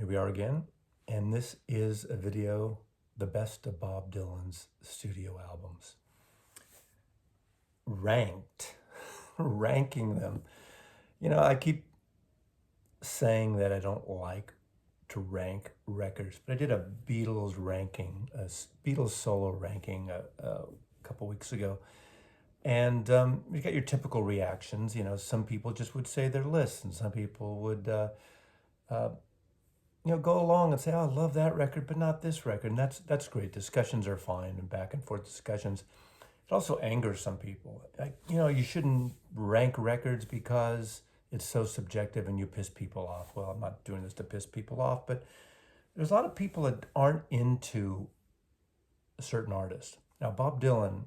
Here we are again, and this is a video, the best of Bob Dylan's studio albums. Ranked, ranking them. You know, I keep saying that I don't like to rank records, but I did a Beatles ranking, a Beatles solo ranking a couple weeks ago. And you got your typical reactions. You know, some people just would say their lists, and some people would go along and say, "Oh, I love that record, but not this record." And that's great. Discussions are fine, and back and forth discussions. It also angers some people. You shouldn't rank records because it's so subjective and you piss people off. Well, I'm not doing this to piss people off, but there's a lot of people that aren't into a certain artist. Now, Bob Dylan,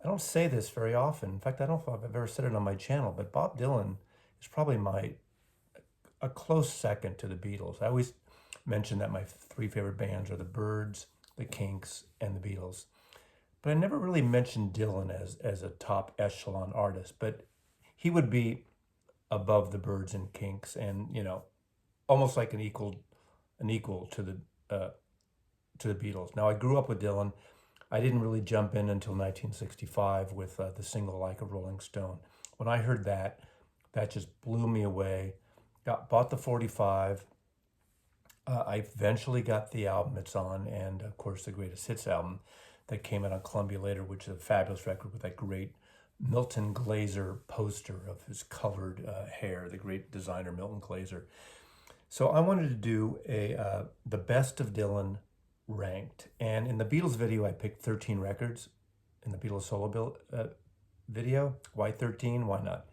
I don't say this very often. In fact, I don't know if I've ever said it on my channel, but Bob Dylan is probably a close second to the Beatles. I always mention that my three favorite bands are the Byrds, the Kinks, and the Beatles. But I never really mentioned Dylan as a top echelon artist, but he would be above the Byrds and Kinks, and almost like an equal to the Beatles. Now, I grew up with Dylan. I didn't really jump in until 1965 with the single "Like a Rolling Stone." When I heard that just blew me away. Bought the 45. I eventually got the album it's on, and of course the Greatest Hits album that came out on Columbia later, which is a fabulous record with that great Milton Glaser poster of his colored hair, the great designer Milton Glaser. So I wanted to do the best of Dylan ranked. And in the Beatles video, I picked 13 records. In the Beatles solo video, why 13? Why not?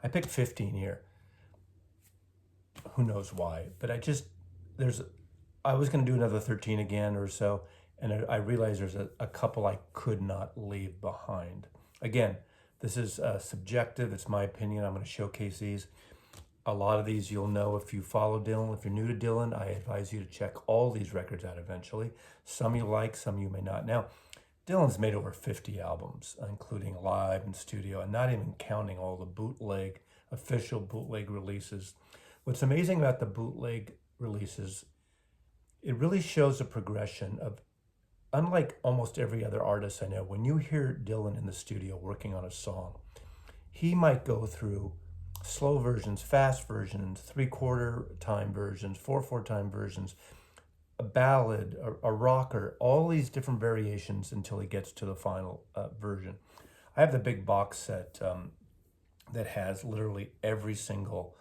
I picked 15 here. Who knows why? But I was going to do another 13 again or so, and I realized there's a couple I could not leave behind. Again, this is subjective. It's my opinion. I'm going to showcase these. A lot of these you'll know if you follow Dylan. If you're new to Dylan, I advise you to check all these records out eventually. Some you like, some you may not. Now, Dylan's made over 50 albums, including live and studio, and not even counting all the official bootleg releases. What's amazing about the bootleg releases, it really shows a progression of, unlike almost every other artist I know, when you hear Dylan in the studio working on a song, he might go through slow versions, fast versions, 3/4 time versions, 4/4 time versions, a ballad, a rocker, all these different variations until he gets to the final version. I have the big box set that has literally every single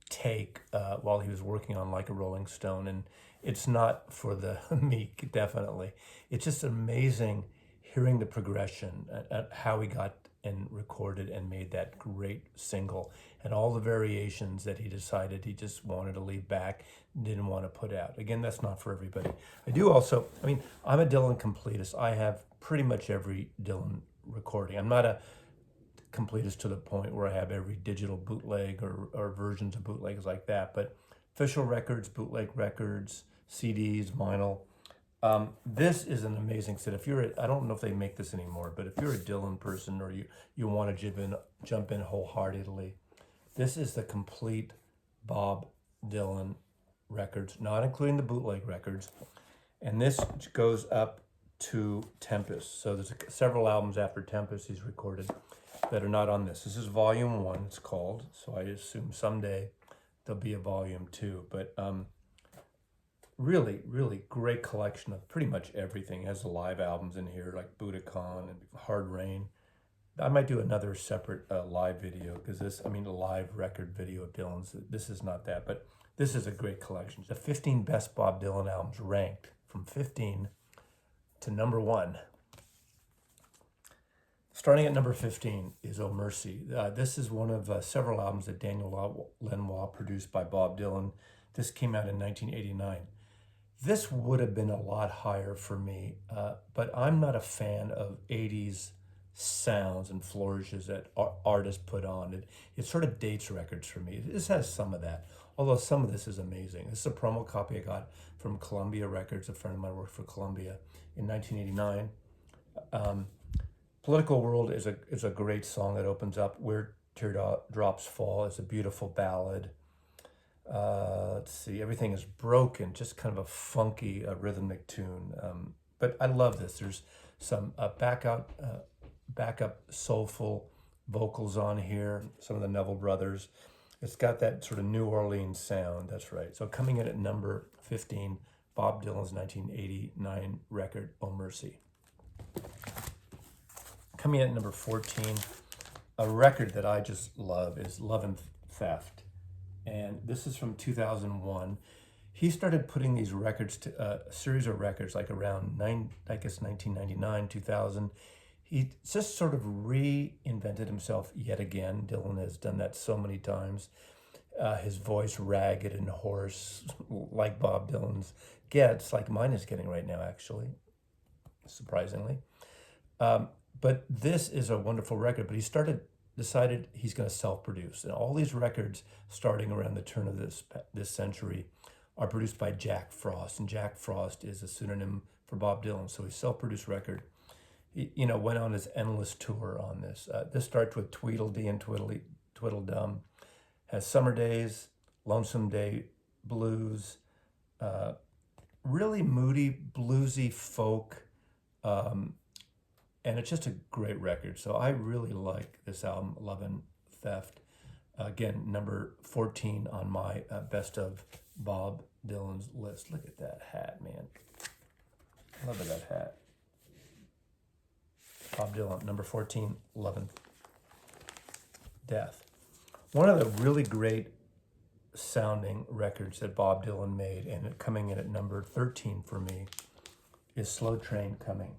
take while he was working on Like a Rolling Stone, and it's not for the meek, definitely. It's just amazing hearing the progression, how he got and recorded and made that great single, and all the variations that he decided he just wanted to leave back, didn't want to put out. Again, that's not for everybody. I'm a Dylan completist. I have pretty much every Dylan recording. I'm not a completist to the point where I have every digital bootleg or versions of bootlegs like that, but official records, bootleg records, CDs, vinyl. This is an amazing set. I don't know if they make this anymore, but if you're a Dylan person or you want to jump in wholeheartedly, this is the complete Bob Dylan records, not including the bootleg records. And this goes up to Tempest. So there's several albums after Tempest he's recorded that are not on this. This is volume 1, it's called. So I assume someday there'll be a volume 2. But really, really great collection of pretty much everything. It has the live albums in here, like Budokan and Hard Rain. I might do another separate live video, because a live record video of Dylan's. This is not that, but this is a great collection. The 15 best Bob Dylan albums ranked from 15 to number 1. Starting at number 15 is "Oh Mercy." This is one of several albums that Daniel Lanois produced by Bob Dylan. This came out in 1989. This would have been a lot higher for me, but I'm not a fan of 80s sounds and flourishes that artists put on. It sort of dates records for me. This has some of that, although some of this is amazing. This is a promo copy I got from Columbia Records. A friend of mine worked for Columbia in 1989. Political World is a great song that opens up. Where Teardrops Fall is a beautiful ballad. Let's see, Everything is Broken, just kind of a funky rhythmic tune. But I love this. There's some backup soulful vocals on here, some of the Neville brothers. It's got that sort of New Orleans sound, that's right. So coming in at number 15, Bob Dylan's 1989 record, Oh Mercy. Coming in at number 14, a record that I just love is Love and Theft. And this is from 2001. He started putting these records to a series of records like around 1999, 2000. He just sort of reinvented himself yet again. Dylan has done that so many times. His voice ragged and hoarse, like Bob Dylan's gets, like mine is getting right now, actually, surprisingly. But this is a wonderful record. But he decided he's going to self-produce, and all these records, starting around the turn of this century, are produced by Jack Frost, and Jack Frost is a pseudonym for Bob Dylan. So he self-produced record. He, went on his endless tour on this. This starts with Tweedledee and Tweedledum, has Summer Days, Lonesome Day Blues, really moody, bluesy folk, and it's just a great record. So I really like this album, Love and Theft. Again, number 14 on my best of Bob Dylan's list. Look at that hat, man. Love that hat. Bob Dylan, number 14, Love and Death. One of the really great sounding records that Bob Dylan made, and coming in at number 13 for me, is Slow Train Coming.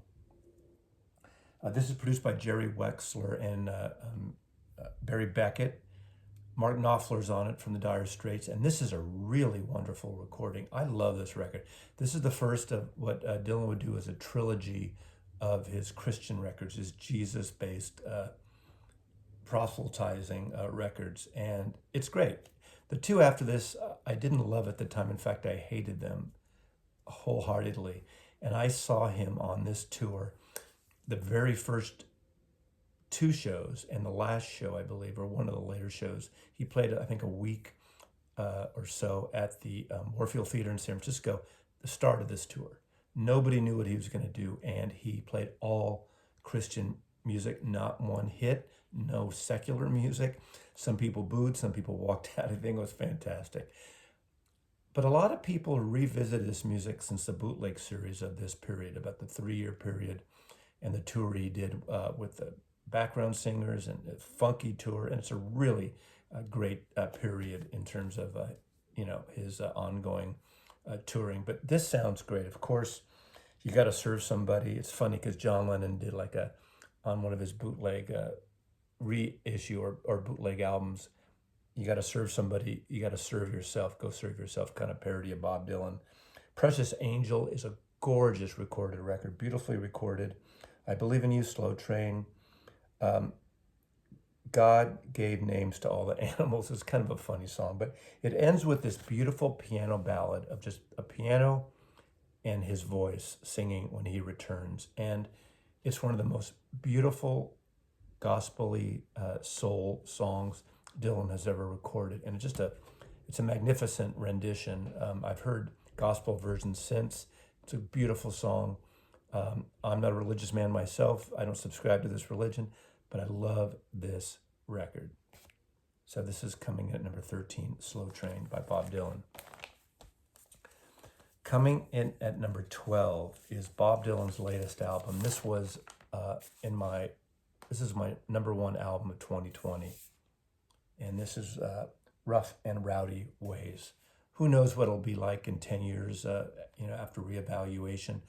This is produced by Jerry Wexler and Barry Beckett. Mark Knopfler's on it from the Dire Straits, and this is a really wonderful recording. I love this record. This is the first of what Dylan would do as a trilogy of his Christian records, his Jesus-based proselytizing records, and it's great. The two after this, I didn't love at the time. In fact, I hated them wholeheartedly, and I saw him on this tour. The very first two shows and the last show, I believe, or one of the later shows, he played, I think, a week or so at the Warfield Theater in San Francisco, the start of this tour. Nobody knew what he was going to do, and he played all Christian music, not one hit, no secular music. Some people booed, some people walked out. I think it was fantastic. But a lot of people revisited this music since the bootleg series of this period, about the 3-year period, and the tour he did with the background singers and a funky tour. And it's a really great period in terms of, his ongoing touring. But this sounds great. Of course, You Gotta Serve Somebody. It's funny because John Lennon did on one of his bootleg reissue or bootleg albums, You Gotta Serve Somebody, You Gotta Serve Yourself, Go Serve Yourself, kind of parody of Bob Dylan. Precious Angel is a gorgeous recorded record, beautifully recorded. I Believe in You, Slow Train. God Gave Names to All the Animals is kind of a funny song, but it ends with this beautiful piano ballad of just a piano and his voice singing when he returns. And it's one of the most beautiful gospel-y soul songs Dylan has ever recorded. And it's a magnificent rendition. I've heard gospel versions since. It's a beautiful song. I'm not a religious man myself. I don't subscribe to this religion, but I love this record. So this is coming in at number 13, Slow Train by Bob Dylan. Coming in at number 12 is Bob Dylan's latest album. This is my number one album of 2020. And this is Rough and Rowdy Ways. Who knows what it'll be like in 10 years, after reevaluation.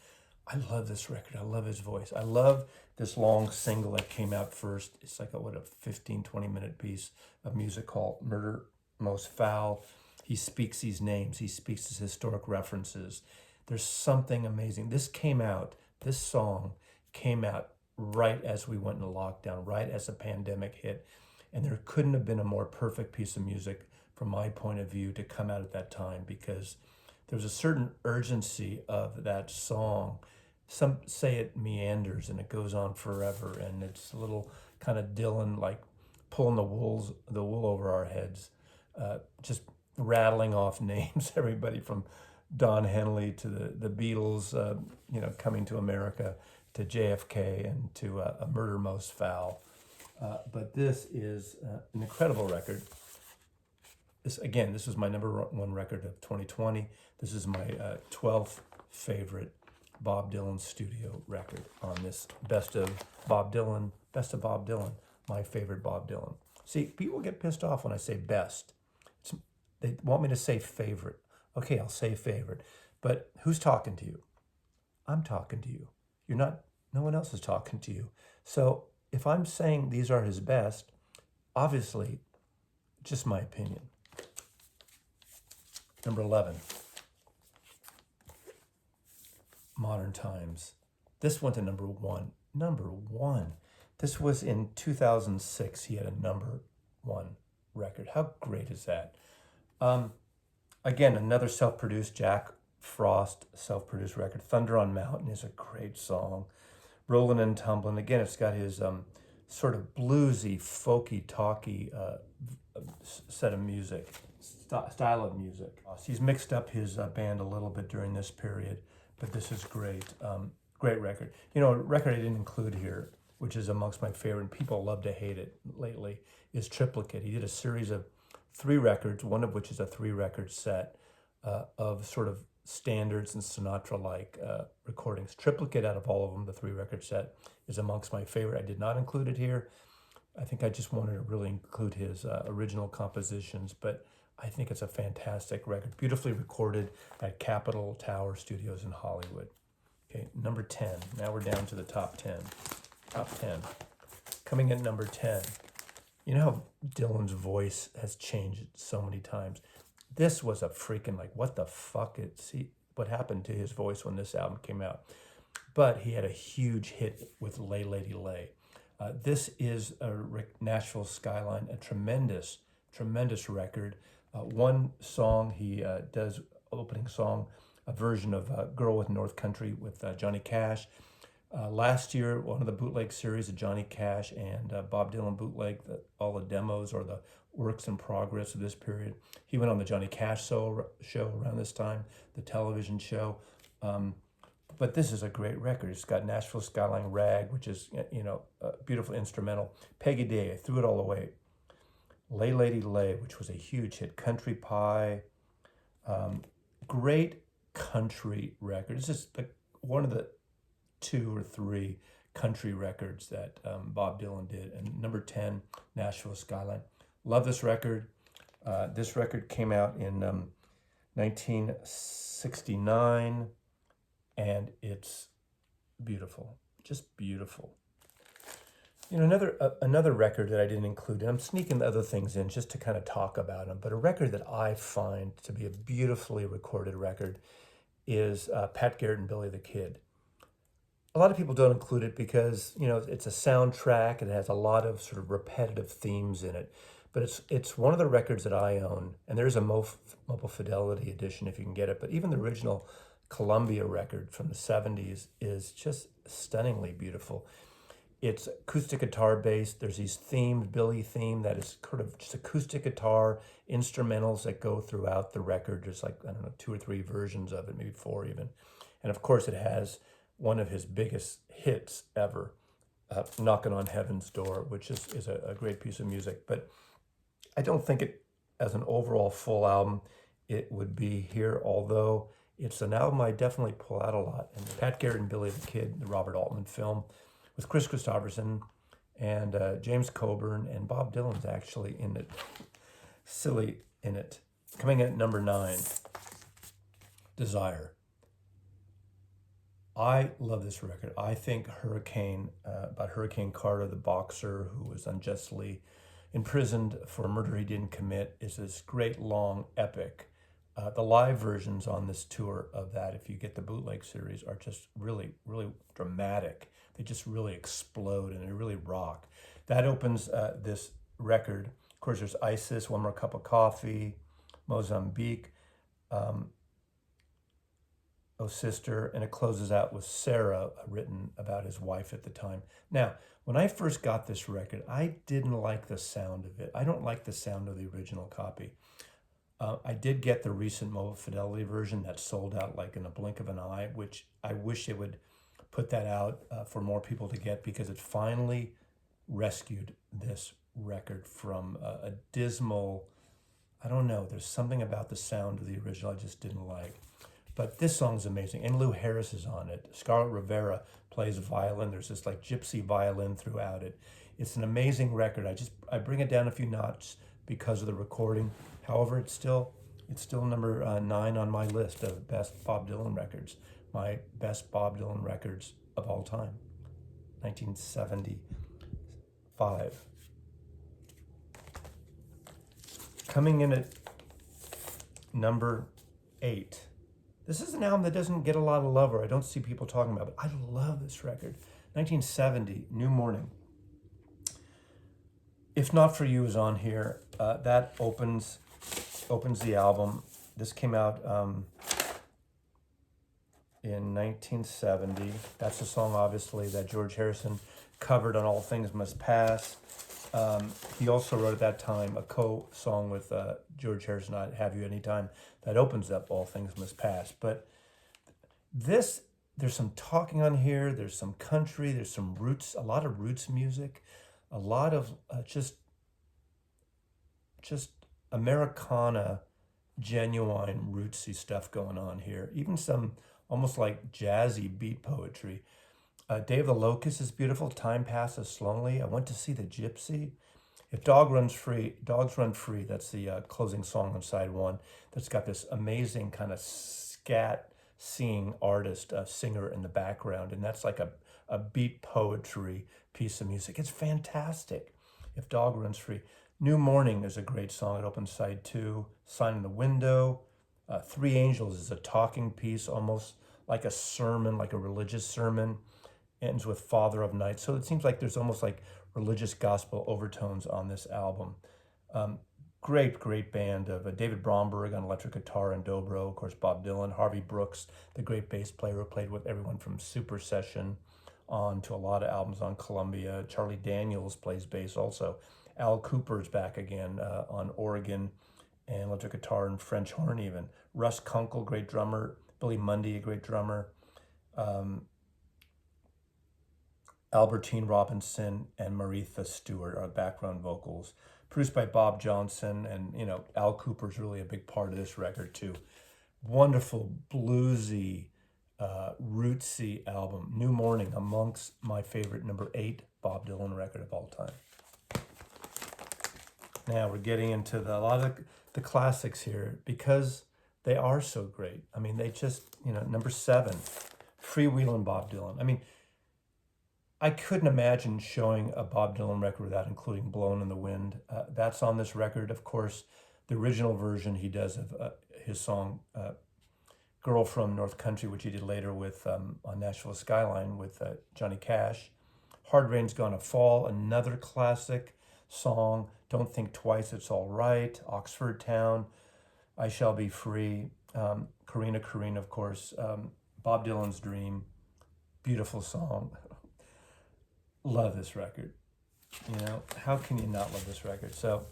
I love this record. I love his voice. I love this long single that came out first. It's like a 15, 20-minute piece of music called Murder Most Foul. He speaks these names. He speaks his historic references. There's something amazing. This song came out right as we went into lockdown, right as the pandemic hit. And there couldn't have been a more perfect piece of music from my point of view to come out at that time, because there was a certain urgency of that song. Some say it meanders and it goes on forever, and it's a little kind of Dylan, like pulling the wool over our heads. Just rattling off names, everybody from Don Henley to the Beatles, coming to America, to JFK, and to A Murder Most Foul. But this is an incredible record. This was my number one record of 2020. This is my 12th favorite Bob Dylan studio record on this best of Bob Dylan, my favorite Bob Dylan. See, people get pissed off when I say best. They want me to say favorite. Okay, I'll say favorite. But who's talking to you? I'm talking to you. You're not, no one else is talking to you. So if I'm saying these are his best, obviously, just my opinion. Number 11, Modern Times. This went to number one. Number one. This was in 2006. He had a number one record. How great is that? Again, another self-produced Jack Frost self-produced record. Thunder on Mountain is a great song. Rollin' and Tumblin'. Again, it's got his sort of bluesy, folky, talky set of music, style of music. He's mixed up his band a little bit during this period, but this is great. Great record. You know, a record I didn't include here, which is amongst my favorite, and people love to hate it lately, is Triplicate. He did a series of 3 records, one of which is a 3-record set of sort of standards and Sinatra-like recordings. Triplicate, out of all of them, the 3-record set, is amongst my favorite. I did not include it here. I think I just wanted to really include his original compositions, but I think it's a fantastic record, beautifully recorded at Capitol Tower Studios in Hollywood. Okay, number 10. Now we're down to the top 10. Top 10. Coming in number 10. You know how Dylan's voice has changed so many times? This was a freaking, like, what the fuck? What happened to his voice when this album came out? But he had a huge hit with Lay Lady Lay. This is a Nashville Skyline, a tremendous, tremendous record. One song he does, opening song, a version of Girl with North Country with Johnny Cash. Last year, one of the bootleg series of Johnny Cash and Bob Dylan bootleg, all the demos or the works in progress of this period. He went on the Johnny Cash show around this time, the television show. But this is a great record. It's got Nashville Skyline Rag, which is, a beautiful instrumental. Peggy Day, I Threw It All Away. Lay Lady Lay, which was a huge hit. Country Pie. Great country record. This is one of the 2 or 3 country records that Bob Dylan did. And number 10, Nashville Skyline. Love this record. This record came out in 1969, and it's beautiful, just beautiful. You know, another record that I didn't include, and I'm sneaking the other things in just to kind of talk about them, but a record that I find to be a beautifully recorded record is Pat Garrett and Billy the Kid. A lot of people don't include it because, it's a soundtrack. It has a lot of sort of repetitive themes in it. But it's one of the records that I own, and there's a Mobile Fidelity edition if you can get it. But even the original Columbia record from the 70s is just stunningly beautiful. It's acoustic guitar based. There's these themes, Billy theme, that is sort of just acoustic guitar, instrumentals that go throughout the record. There's 2 or 3 versions of it, maybe 4 even. And of course it has one of his biggest hits ever, Knocking on Heaven's Door, which is a great piece of music. But I don't think it, as an overall full album, it would be here, although it's an album I definitely pull out a lot. And Pat Garrett and Billy the Kid, the Robert Altman film, with Chris Christopherson and James Coburn, and Bob Dylan's actually in it, silly in it. Coming in at number 9, Desire. I love this record. I think about Hurricane Carter, the boxer who was unjustly imprisoned for a murder he didn't commit, is this great long epic. The live versions on this tour of that, if you get the bootleg series, are just really, really dramatic. They just really explode and they really rock. That opens this record. Of course, there's Isis, One More Cup of Coffee, Mozambique, Oh Sister, and it closes out with Sarah, written about his wife at the time. Now, when I first got this record, I didn't like the sound of it. I don't like the sound of the original copy. I did get the recent Mobile Fidelity version that sold out like in a blink of an eye, which I wish it would put that out for more people to get, because it finally rescued this record from a dismal, I don't know, there's something about the sound of the original I just didn't like. But this song's amazing. And Lou Harris is on it. Scarlett Rivera plays violin. There's this like gypsy violin throughout it. It's an amazing record. I bring it down a few notches because of the recording. However, it's still number 9 on my list of best Bob Dylan records. My best Bob Dylan records of all time. 1975. Coming in at number 8. This is an album that doesn't get a lot of love, or I don't see people talking about it, but I love this record. 1970, New Morning. If Not For You is on here. That opens the album. This came out in 1970. That's a song, obviously, that George Harrison covered on All Things Must Pass. He also wrote at that time a co-song with George Harrison, I'd Have You Anytime, that opens up All Things Must Pass. But there's some talking on here, there's some country, there's some roots, a lot of roots music, a lot of just Americana, genuine rootsy stuff going on here. Even some almost like jazzy beat poetry. Day of the Locust is beautiful. Time Passes Slowly. I Went to See the Gypsy. If Dogs Run Free, that's the closing song on side 1. That's got this amazing kind of scat singing artist, singer in the background. And that's like a beat poetry piece of music. It's fantastic. If Dog Runs Free. New Morning is a great song. It opens side 2. Sign in the Window. Three Angels is a talking piece, almost like a sermon, like a religious sermon. Ends with Father of Night. So it seems like there's almost like religious gospel overtones on this album. Great band of David Bromberg on electric guitar and dobro. Of course, Bob Dylan. Harvey Brooks, the great bass player who played with everyone from Super Session on to a lot of albums on Columbia. Charlie Daniels plays bass also. Al Cooper's back again on organ and electric guitar and French horn even. Russ Kunkel, great drummer. Billy Mundy, a great drummer. Albertine Robinson and Maritha Stewart are background vocals. Produced by Bob Johnson, and Al Cooper's really a big part of this record too. Wonderful bluesy, rootsy album. New Morning, amongst my favorite number 8 Bob Dylan record of all time. Now we're getting into a lot of the classics here because they are so great. I mean, they just, number 7, Freewheelin' Bob Dylan. I mean, I couldn't imagine showing a Bob Dylan record without including Blowin' in the Wind. That's on this record. Of course, the original version he does of his song Girl from North Country, which he did later with on Nashville Skyline with Johnny Cash. Hard Rain's Gonna Fall, another classic song. Don't Think Twice, It's All Right. Oxford Town, I Shall Be Free. Karina, of course. Bob Dylan's Dream, beautiful song. Love this record. How can you not love this record? So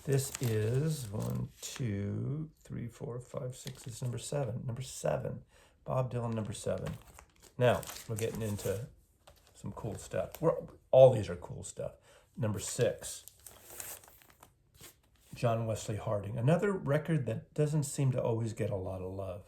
this is 1, 2, 3, 4, 5, 6. It's number 7. Number 7. Bob Dylan, number 7. Now, we're getting into some cool stuff. All these are cool stuff. Number 6. John Wesley Harding. Another record that doesn't seem to always get a lot of love.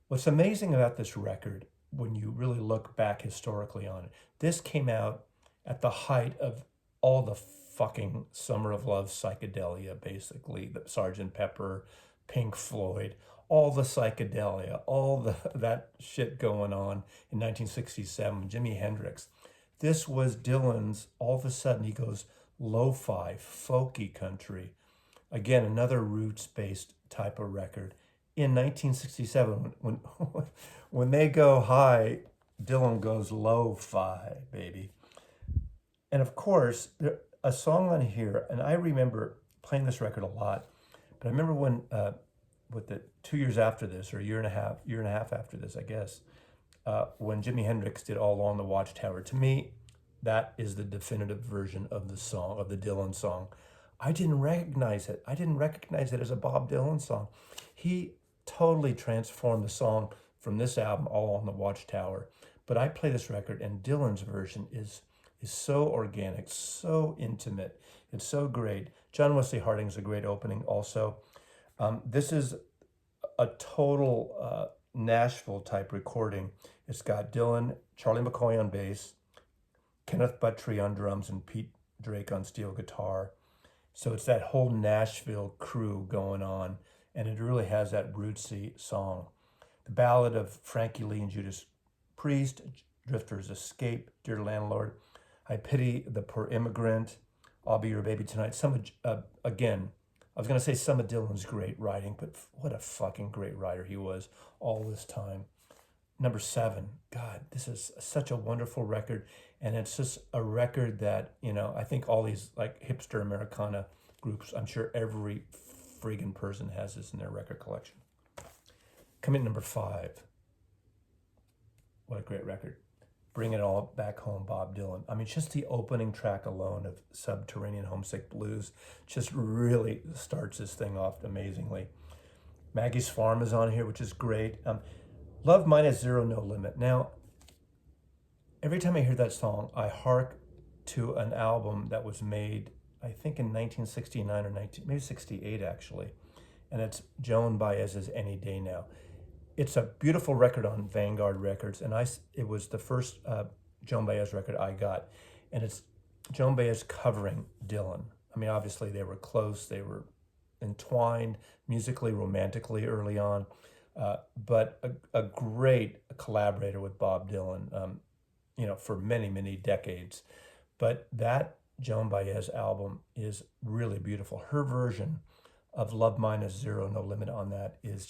What's amazing about this record, when you really look back historically on it, this came out at the height of all the fucking Summer of Love psychedelia, basically. The Sgt. Pepper, Pink Floyd, all the psychedelia, all that shit going on in 1967, Jimi Hendrix. This was Dylan's, all of a sudden he goes lo-fi, folky country. Again, another roots-based type of record. In 1967, when they go high, Dylan goes lo-fi, baby. And of course, a song on here, and I remember playing this record a lot, but I remember when, with the 2 years after this, or a year and a half after this, I guess, when Jimi Hendrix did All Along the Watchtower. To me, that is the definitive version of the song, of the Dylan song. I didn't recognize it. I didn't recognize it as a Bob Dylan song. He totally transformed the song from this album, All on the Watchtower. But I play this record, and Dylan's version is so organic, so intimate. It's so great. John Wesley Harding's a great opening also. This is a total Nashville type recording. It's got Dylan, Charlie McCoy on bass, Kenneth Buttrey on drums, and Pete Drake on steel guitar. So it's that whole Nashville crew going on, and it really has that rootsy song. The ballad of Frankie Lee and Judas Priest, Drifter's Escape, Dear Landlord, I Pity the Poor Immigrant, I'll Be Your Baby Tonight. Again, I was going to say some of Dylan's great writing, but what a fucking great writer he was all this time. Number 7, God, this is such a wonderful record, and it's just a record that, I think all these like hipster Americana groups, I'm sure every friggin' person has this in their record collection. Coming at number 5, what a great record. Bring It All Back Home, Bob Dylan. I mean, just the opening track alone of Subterranean Homesick Blues just really starts this thing off amazingly. Maggie's Farm is on here, which is great. Love Minus Zero, No Limit. Now, every time I hear that song, I hark to an album that was made, I think in 1969 or maybe 68 actually. And it's Joan Baez's Any Day Now. It's a beautiful record on Vanguard Records, and it was the first Joan Baez record I got, and it's Joan Baez covering Dylan. I mean, obviously they were close, they were entwined musically, romantically early on, but a great collaborator with Bob Dylan, for many, many decades. But that Joan Baez album is really beautiful. Her version of Love Minus Zero, No Limit on that is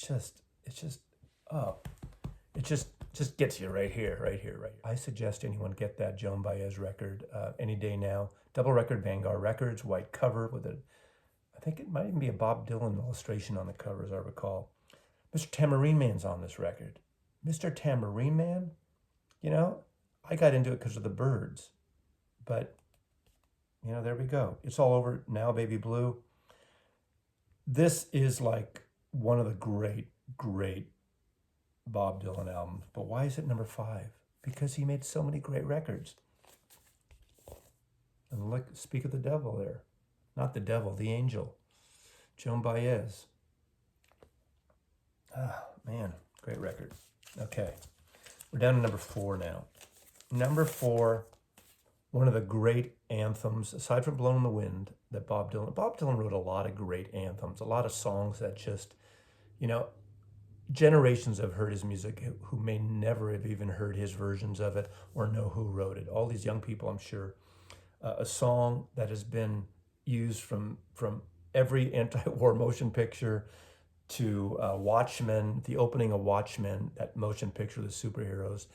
it just gets you right here. I suggest anyone get that Joan Baez record any day now. Double record, Vanguard Records, white cover with I think it might even be a Bob Dylan illustration on the cover, as I recall. Mr. Tambourine Man's on this record. Mr. Tambourine Man, I got into it because of the Byrds, but there we go. It's All Over Now, Baby Blue. This is like one of the great Bob Dylan albums. But why is it number 5? Because he made so many great records. And look, speak of the devil there. Not the devil, the angel. Joan Baez. Ah, man, great record. Okay, we're down to number 4 now. Number 4, one of the great anthems, aside from Blowin' in the Wind, that Bob Dylan wrote a lot of great anthems, a lot of songs that just, generations have heard his music who may never have even heard his versions of it or know who wrote it. All these young people, I'm sure. A song that has been used from every anti-war motion picture to Watchmen, the opening of Watchmen, that motion picture of the superheroes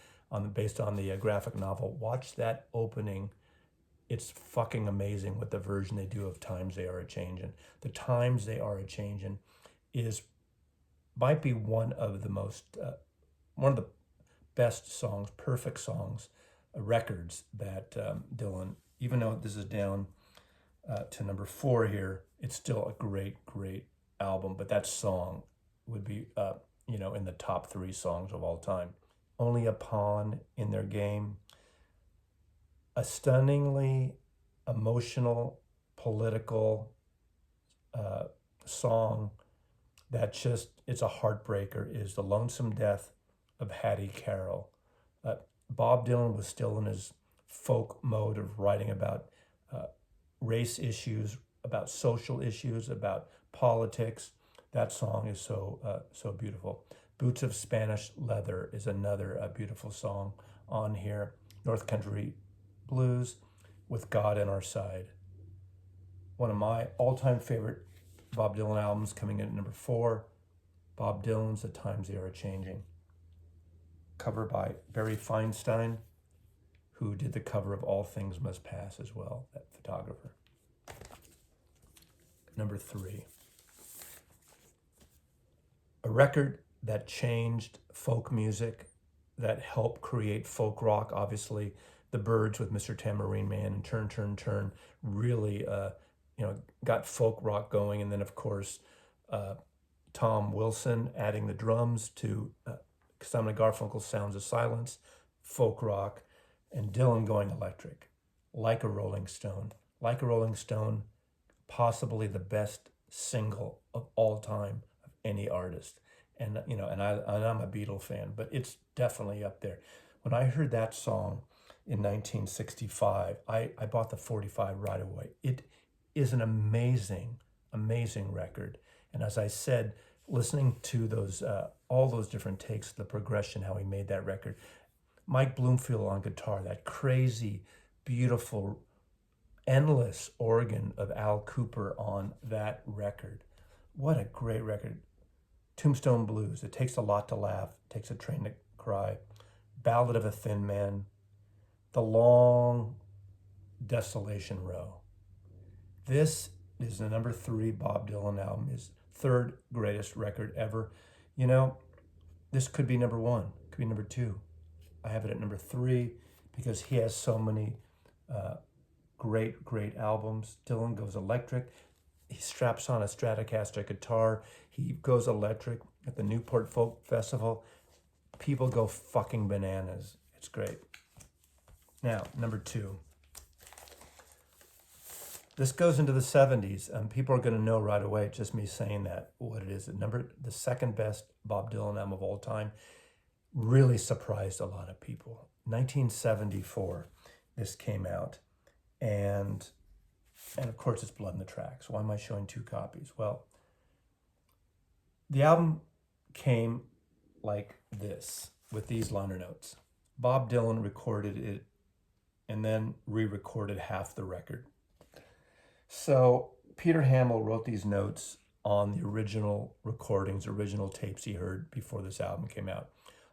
based on the graphic novel. Watch that opening. It's fucking amazing what the version they do of Times They Are A-Changin'. The Times They Are A-Changin' might be one of the best songs, perfect songs, records that Dylan, even though this is down to number 4 here, it's still a great album. But that song would be, in the top 3 songs of all time. Only a Pawn in Their Game, a stunningly emotional, political song that it's a heartbreaker, is The Lonesome Death of Hattie Carroll. Bob Dylan was still in his folk mode of writing about race issues, about social issues, about politics. That song is so beautiful. Boots of Spanish Leather is another beautiful song on here. North Country Blues, With God on Our Side. One of my all-time favorite Bob Dylan albums, coming in at number 4. Bob Dylan's The Times They Are A-Changin'. Cover by Barry Feinstein, who did the cover of All Things Must Pass as well, that photographer. Number 3. A record that changed folk music, that helped create folk rock. Obviously, the Byrds with Mr. Tambourine Man and Turn, Turn, Turn really got folk rock going. And then, of course, Tom Wilson adding the drums to Simon & Garfunkel's Sounds of Silence, folk rock, and Dylan going electric, Like a Rolling Stone. Like a Rolling Stone, possibly the best single of all time of any artist. And and I'm a Beatle fan, but it's definitely up there. When I heard that song in 1965, I bought the 45 right away. It is an amazing, amazing record. And as I said, listening to those all those different takes, the progression, how he made that record. Mike Bloomfield on guitar, that crazy, beautiful, endless organ of Al Cooper on that record. What a great record. Tombstone Blues, It Takes a Lot to Laugh, Takes a Train to Cry, Ballad of a Thin Man, The Long Desolation Row. This is the number 3 Bob Dylan album, his 3rd greatest record ever. This could be number 1, could be number 2. I have it at number 3 because he has so many great, great albums. Dylan goes electric. He straps on a Stratocaster guitar. He goes electric at the Newport Folk Festival. People go fucking bananas. It's great. Now, number 2. This goes into the 70s, and people are going to know right away, just me saying that, what it is. The second best Bob Dylan album of all time. Really surprised a lot of people. 1974, this came out, and of course it's Blood in the Tracks. Why am I showing 2 copies? Well, the album came like this, with these liner notes. Bob Dylan recorded it and then re-recorded half the record. So Peter Hamill wrote these notes on the original recordings, original tapes he heard before this album came out.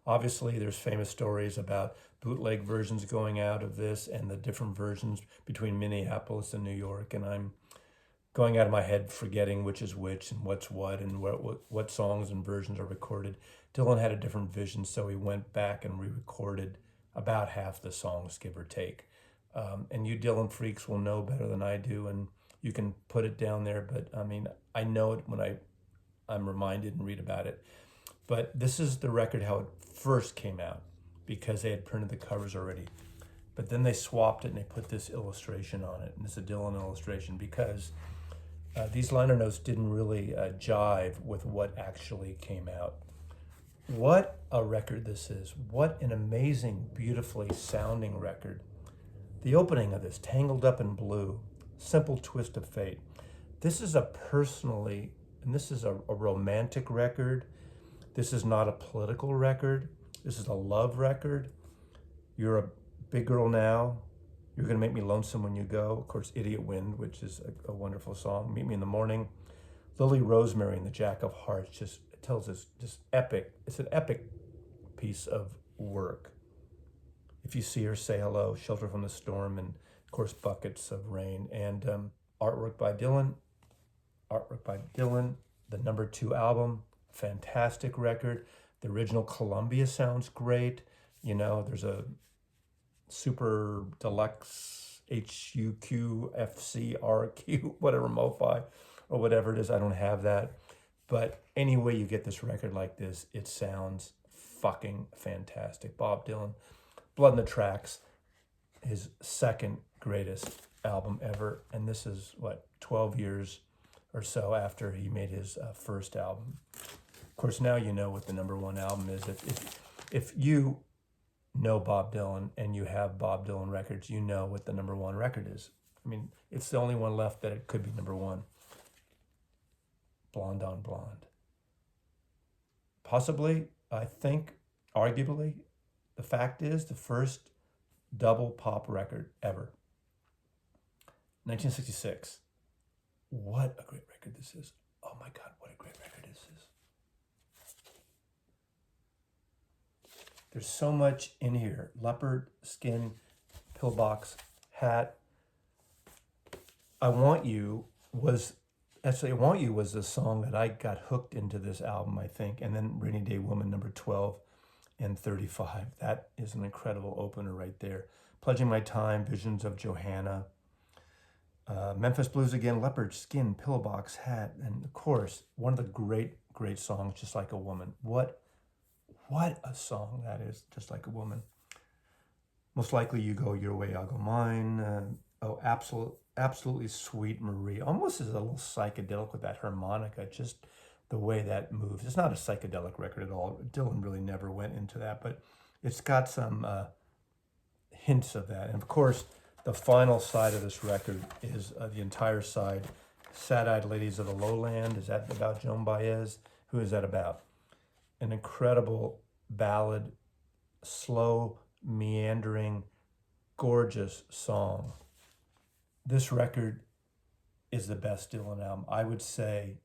Obviously, there's famous stories about bootleg versions going out of this and the different versions between Minneapolis and New York. And I'm going out of my head forgetting which is which and what's what and what songs and versions are recorded. Dylan had a different vision, so he went back and re-recorded about half the songs, give or take. And you Dylan freaks will know better than I do, and you can put it down there, but I know it when I'm reminded and read about it. But this is the record how it first came out, because they had printed the covers already. But then they swapped it and they put this illustration on it, and it's a Dylan illustration, because these liner notes didn't really jive with what actually came out. What a record this is. What an amazing, beautifully sounding record. The opening of this, Tangled Up in Blue, Simple Twist of Fate. This is a romantic record. This is not a political record. This is a love record. You're a big girl now. You're gonna make me lonesome when you go. Of course, Idiot Wind, which is a wonderful song. Meet Me in the Morning. Lily Rosemary and the Jack of Hearts it tells us just epic. It's an epic piece of work. If You See Her, Say Hello, Shelter from the Storm, and of course, Buckets of Rain. And artwork by Dylan, the number 2 album, fantastic record. The original Columbia sounds great. There's a super deluxe HUQFCRQ, whatever, MoFi, or whatever it is. I don't have that. But anyway, you get this record like this, it sounds fucking fantastic. Bob Dylan, Blood in the Tracks, his 2nd greatest album ever. And this is, 12 years or so after he made his first album. Of course, now you know what the number 1 album is. If you know Bob Dylan and you have Bob Dylan records, you know what the number 1 record is. It's the only one left that it could be number 1. Blonde on Blonde. Possibly, I think, arguably, the fact is the first double pop record ever. 1966. What a great record this is. Oh my God, what a great record this is. There's so much in here. Leopard skin, pillbox, hat. I Want You was the song that I got hooked into this album, I think. And then Rainy Day Woman, number 12 and 35. That is an incredible opener right there. Pledging My Time, Visions of Johanna. Memphis Blues again, Leopard Skin, Pillowbox Hat, and of course, one of the great songs, Just Like a Woman. What a song that is, Just Like a Woman. Most Likely You Go Your Way, I'll Go Mine. Absolutely Sweet Marie. Almost is a little psychedelic with that harmonica, just the way that moves. It's not a psychedelic record at all. Dylan really never went into that, but it's got some hints of that. And of course, the final side of this record is the entire side. Sad-Eyed Ladies of the Lowland. Is that about Joan Baez? Who is that about? An incredible ballad, slow, meandering, gorgeous song. This record is the best Dylan album. I would say,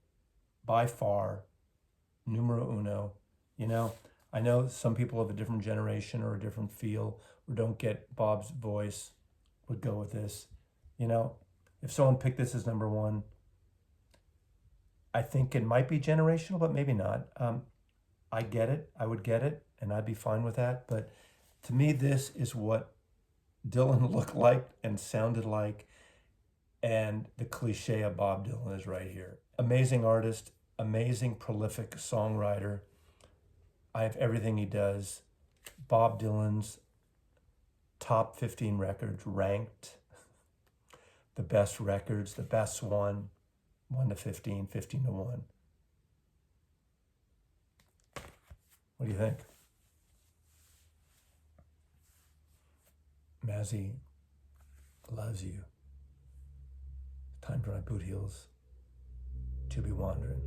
by far, numero uno. You know, I know some people of a different generation or a different feel or don't get Bob's voice would go with this. You know, if someone picked this as number one, I think it might be generational, but maybe not. I get it. I would get it, and I'd be fine with that. But to me, this is what Dylan looked like and sounded like, and the cliche of Bob Dylan is right here. Amazing artist, amazing prolific songwriter. I have everything he does. Bob Dylan's top 15 records ranked, the best records, the best one 1 to 15, 15 to 1. What do you think? Mazzy loves you. Time for my boot heels to be wandering.